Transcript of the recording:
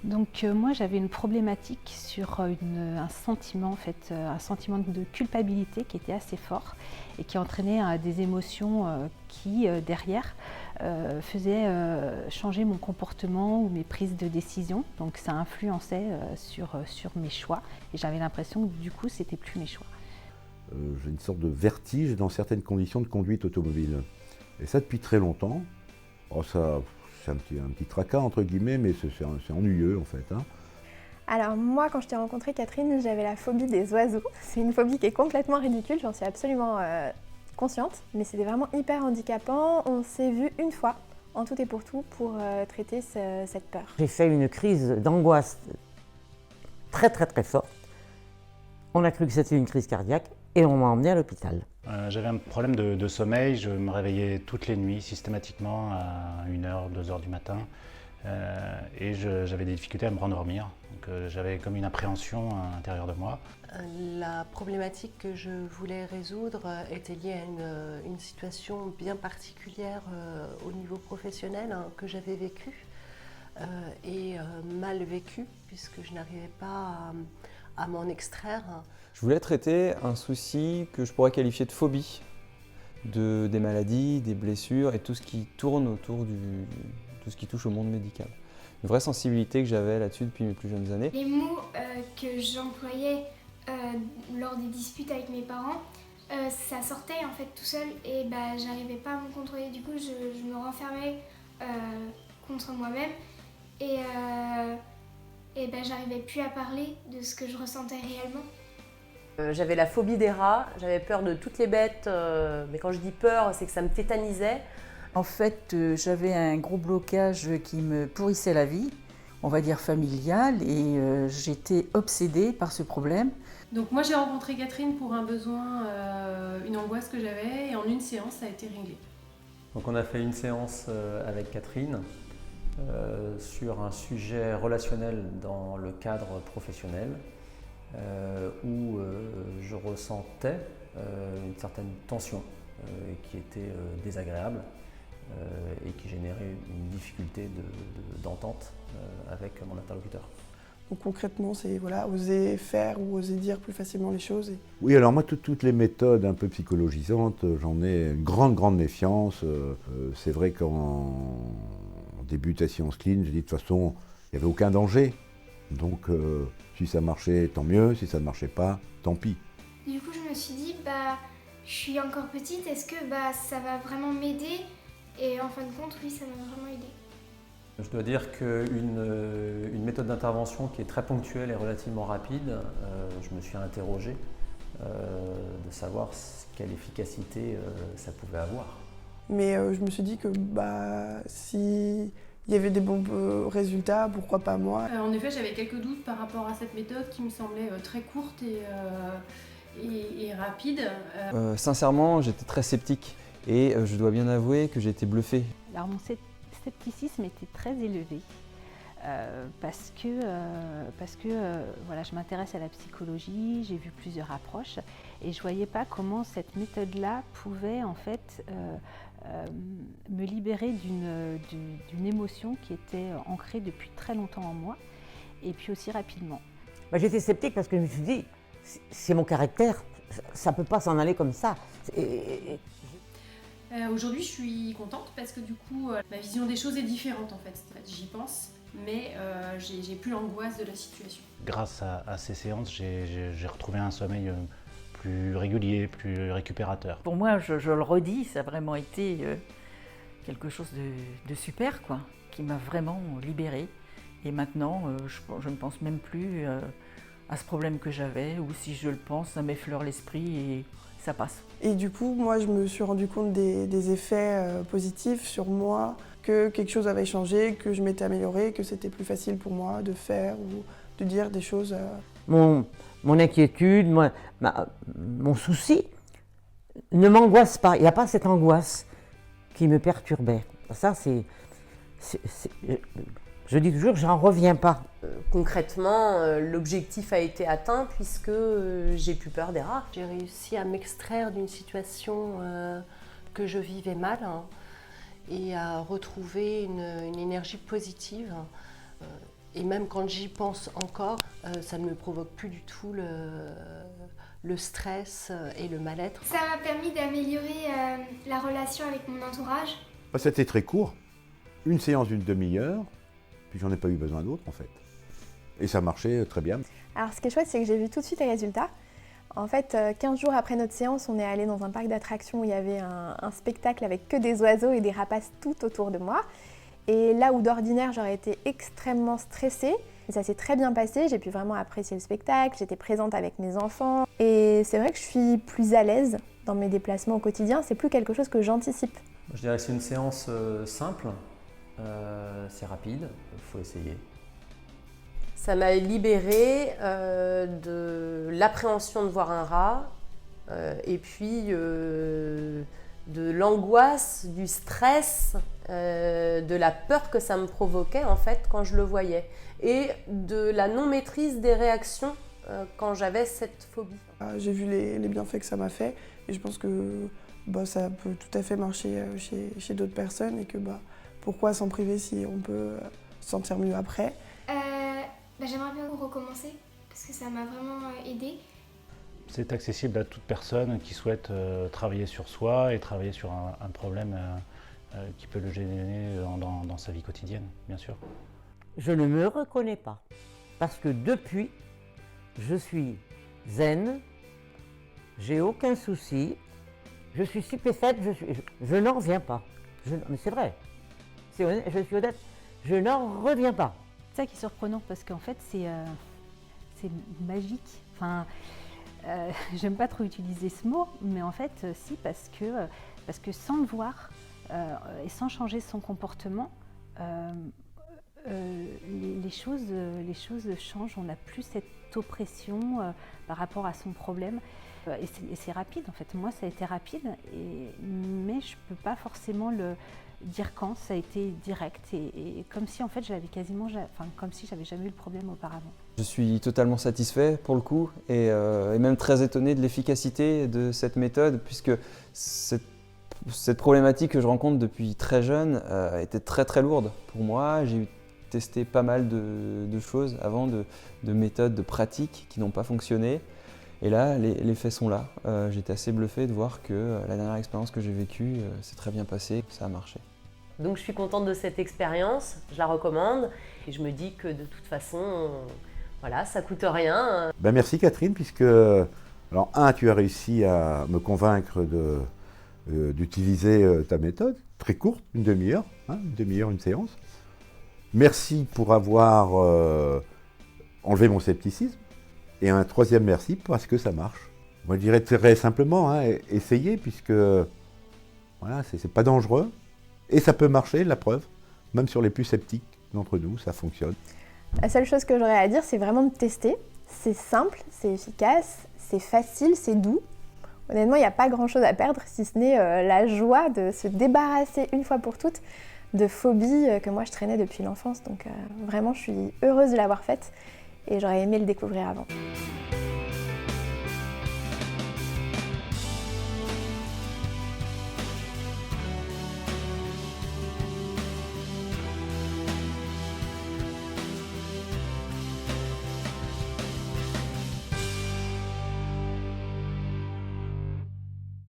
Donc moi j'avais une problématique sur un sentiment en fait, un sentiment de culpabilité qui était assez fort et qui entraînait des émotions qui derrière faisaient changer mon comportement ou mes prises de décision. Donc ça influençait sur mes choix et j'avais l'impression que du coup c'était plus mes choix. J'ai une sorte de vertige dans certaines conditions de conduite automobile. Et ça depuis très longtemps. Oh, ça, c'est un petit tracas entre guillemets, mais c'est ennuyeux en fait. Alors moi, quand je t'ai rencontré Catherine, j'avais la phobie des oiseaux. C'est une phobie qui est complètement ridicule, j'en suis absolument consciente, mais c'était vraiment hyper handicapant. On s'est vu une fois, en tout et pour tout, pour traiter cette peur. J'ai fait une crise d'angoisse très forte. On a cru que c'était une crise cardiaque et on m'a emmené à l'hôpital. J'avais un problème de sommeil, je me réveillais toutes les nuits systématiquement à 1h, 2h du matin et j'avais des difficultés à me rendormir. Donc j'avais comme une appréhension à l'intérieur de moi. La problématique que je voulais résoudre était liée à une situation bien particulière au niveau professionnel que j'avais vécue et mal vécue puisque je n'arrivais pas à m'en extraire. Je voulais traiter un souci que je pourrais qualifier de phobie, des maladies, des blessures et tout ce qui tourne autour tout ce qui touche au monde médical. Une vraie sensibilité que j'avais là-dessus depuis mes plus jeunes années. Les mots que j'employais lors des disputes avec mes parents, ça sortait en fait tout seul et j'arrivais pas à me contrôler. Du coup, je me renfermais contre moi-même et j'arrivais plus à parler de ce que je ressentais réellement. J'avais la phobie des rats, j'avais peur de toutes les bêtes, mais quand je dis peur, c'est que ça me tétanisait. En fait, j'avais un gros blocage qui me pourrissait la vie, on va dire familiale, et j'étais obsédée par ce problème. Donc moi j'ai rencontré Catherine pour un besoin, une angoisse que j'avais, et en une séance ça a été réglé. Donc on a fait une séance avec Catherine sur un sujet relationnel dans le cadre professionnel où je ressentais une certaine tension qui était désagréable et qui générait une difficulté d'entente avec mon interlocuteur. Donc concrètement, c'est oser faire ou oser dire plus facilement les choses. Oui, alors moi, toutes les méthodes un peu psychologisantes, j'en ai une grande méfiance. C'est vrai qu'en début de séance clean, j'ai dit de toute façon, il n'y avait aucun danger. Donc si ça marchait, tant mieux. Si ça ne marchait pas, tant pis. Du coup, je me suis dit, je suis encore petite, est-ce que ça va vraiment m'aider? Et en fin de compte, oui, ça m'a vraiment aidée. Je dois dire qu'une méthode d'intervention qui est très ponctuelle et relativement rapide, je me suis interrogé de savoir quelle efficacité ça pouvait avoir. Mais je me suis dit que si il y avait des bons résultats, pourquoi pas moi? En effet, j'avais quelques doutes par rapport à cette méthode qui me semblait très courte et rapide. Sincèrement, j'étais très sceptique et je dois bien avouer que j'ai été bluffé. Alors mon scepticisme était très élevé parce que voilà, je m'intéresse à la psychologie, j'ai vu plusieurs approches et je ne voyais pas comment cette méthode-là pouvait en fait me libérer d'une émotion qui était ancrée depuis très longtemps en moi et puis aussi rapidement. J'étais sceptique parce que je me suis dit, c'est mon caractère, ça ne peut pas s'en aller comme ça. Aujourd'hui, je suis contente parce que du coup, ma vision des choses est différente en fait. J'y pense, mais j'ai plus l'angoisse de la situation. Grâce à ces séances, j'ai retrouvé un sommeil plus régulier, plus récupérateur. Pour moi, je le redis, ça a vraiment été quelque chose de super, quoi, qui m'a vraiment libérée. Et maintenant, je ne pense même plus à ce problème que j'avais, ou si je le pense, ça m'effleure l'esprit et ça passe. Et du coup, moi, je me suis rendu compte des effets positifs sur moi, que quelque chose avait changé, que je m'étais améliorée, que c'était plus facile pour moi de faire ou de dire des choses. Mon inquiétude, mon souci ne m'angoisse pas. Il n'y a pas cette angoisse qui me perturbait. Ça, je dis toujours, j'en reviens pas. Concrètement, l'objectif a été atteint puisque j'ai plus peur des rats. J'ai réussi à m'extraire d'une situation que je vivais mal et à retrouver une énergie positive Et même quand j'y pense encore, ça ne me provoque plus du tout le stress et le mal-être. Ça m'a permis d'améliorer la relation avec mon entourage. C'était très court, une séance d'une demi-heure, puis j'en ai pas eu besoin d'autres en fait. Et ça marchait très bien. Alors ce qui est chouette, c'est que j'ai vu tout de suite les résultats. En fait, 15 jours après notre séance, on est allé dans un parc d'attractions où il y avait un spectacle avec que des oiseaux et des rapaces tout autour de moi. Et là où d'ordinaire, j'aurais été extrêmement stressée, ça s'est très bien passé, j'ai pu vraiment apprécier le spectacle, j'étais présente avec mes enfants. Et c'est vrai que je suis plus à l'aise dans mes déplacements au quotidien, c'est plus quelque chose que j'anticipe. Je dirais que c'est une séance simple, c'est rapide, il faut essayer. Ça m'a libérée de l'appréhension de voir un rat et puis de l'angoisse, du stress, de la peur que ça me provoquait en fait quand je le voyais et de la non-maîtrise des réactions quand j'avais cette phobie. J'ai vu les bienfaits que ça m'a fait et je pense que ça peut tout à fait marcher chez d'autres personnes et que pourquoi s'en priver si on peut se sentir mieux après. J'aimerais bien recommencer parce que ça m'a vraiment aidée. C'est accessible à toute personne qui souhaite travailler sur soi et travailler sur un problème qui peut le gêner dans sa vie quotidienne, bien sûr. Je ne me reconnais pas parce que depuis, je suis zen, j'ai aucun souci, je suis stupéfaite, je n'en reviens pas. Mais c'est vrai, je suis honnête, je n'en reviens pas. C'est ça qui est surprenant parce qu'en fait c'est magique. Enfin, j'aime pas trop utiliser ce mot, mais en fait si, parce que sans le voir et sans changer son comportement, les choses changent. On n'a plus cette oppression par rapport à son problème. Et c'est rapide en fait. Moi ça a été rapide, mais je peux pas forcément le dire quand. Ça a été direct et comme si en fait comme si j'avais jamais eu le problème auparavant. Je suis totalement satisfait pour le coup et même très étonné de l'efficacité de cette méthode puisque cette problématique que je rencontre depuis très jeune était très très lourde pour moi. J'ai testé pas mal de choses avant, de méthodes, de pratiques qui n'ont pas fonctionné. Et là, les faits sont là. J'étais assez bluffé de voir que la dernière expérience que j'ai vécue s'est très bien passée, ça a marché. Donc je suis contente de cette expérience, je la recommande et je me dis que de toute façon, voilà, ça coûte rien. Merci Catherine, puisque alors tu as réussi à me convaincre d'utiliser ta méthode, très courte, une demi-heure, une séance. Merci pour avoir enlevé mon scepticisme. Et un troisième merci parce que ça marche. Moi je dirais très simplement, essayez puisque voilà, c'est pas dangereux et ça peut marcher, la preuve, même sur les plus sceptiques d'entre nous, ça fonctionne. La seule chose que j'aurais à dire, c'est vraiment de tester. C'est simple, c'est efficace, c'est facile, c'est doux. Honnêtement, il n'y a pas grand chose à perdre si ce n'est la joie de se débarrasser une fois pour toutes de phobies que moi je traînais depuis l'enfance. Donc vraiment, je suis heureuse de l'avoir faite. Et j'aurais aimé le découvrir avant.